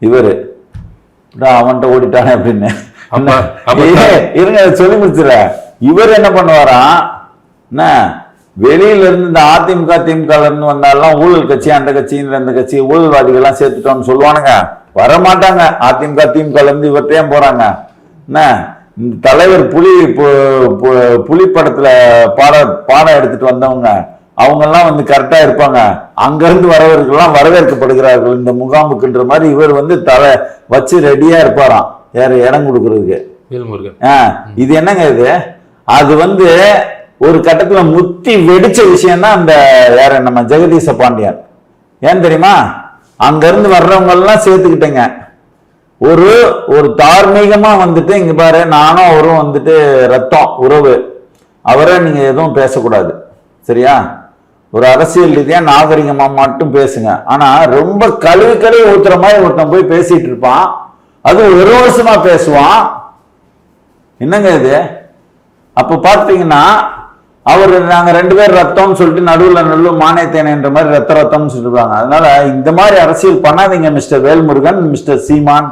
இவரு அவன்கிட்ட ஓடிட்டானே அப்படின்னு. இருங்க சொல்லி முடிச்சுற. இவர் என்ன பண்ணுவாராம், என்ன வெளியில இருந்து இந்த அதிமுக திமுக இருந்து வந்தாலும் ஊழல் கட்சி அந்த கட்சி இந்த கட்சி ஊழல்வாதிகள்லாம் சேர்த்துட்டோம்னு சொல்லுவானுங்க. வரமாட்டாங்க. அதிமுக திமுக இருந்து இவர்கிட்ட போறாங்க. என்ன இந்த தலைவர் புலி படத்துல பாடம் எடுத்துட்டு வந்தவங்க அவங்க எல்லாம் வந்து கரெக்டா இருப்பாங்க. அங்க இருந்து வரவர்கள்லாம் வரவேற்கப்படுகிறார்கள் இந்த முகாமுக்குன்ற மாதிரி இவர் வந்து தலை வச்சு ரெடியா இருப்பாராம். யாரு இடம் கொடுக்கறதுக்கு. இது என்னங்க இது? அது வந்து ஒரு கட்டத்துல முத்தி வெடிச்ச விஷயம் தான் அந்த யாரு நம்ம ஜெகதீச பாண்டியன். ஏன் தெரியுமா? அங்க இருந்து வர்றவங்க எல்லாம் சேர்த்துக்கிட்டேங்க. ஒரு தார்மீகமா வந்துட்டு இங்க பாரு நானும் அவரும் வந்துட்டு ரத்தம் உறவு, அவரை நீங்க எதுவும் பேசக்கூடாது சரியா? ஒரு அரசியல் ரீதியா நாகரிகமா மட்டும் பேசுங்க. ஆனா ரொம்ப கழுவி ஊத்துற மாதிரி ஒருத்தன் போய் பேசிட்டு இருப்பான். அது ஒரு வருஷமா பேசுவான். என்னங்க இது? அப்ப பாத்தீங்கன்னா அவரு நாங்க 2 பேர் ரத்தம்னு சொல்லிட்டு நடுவுல மானியத்தேனைன்ற மாதிரி ரத்தம்னு சொல்லிருக்காங்க. அதனால இந்த மாதிரி அரசியல் பண்ணாதீங்க மிஸ்டர் வேல்முருகன், மிஸ்டர் சீமான்.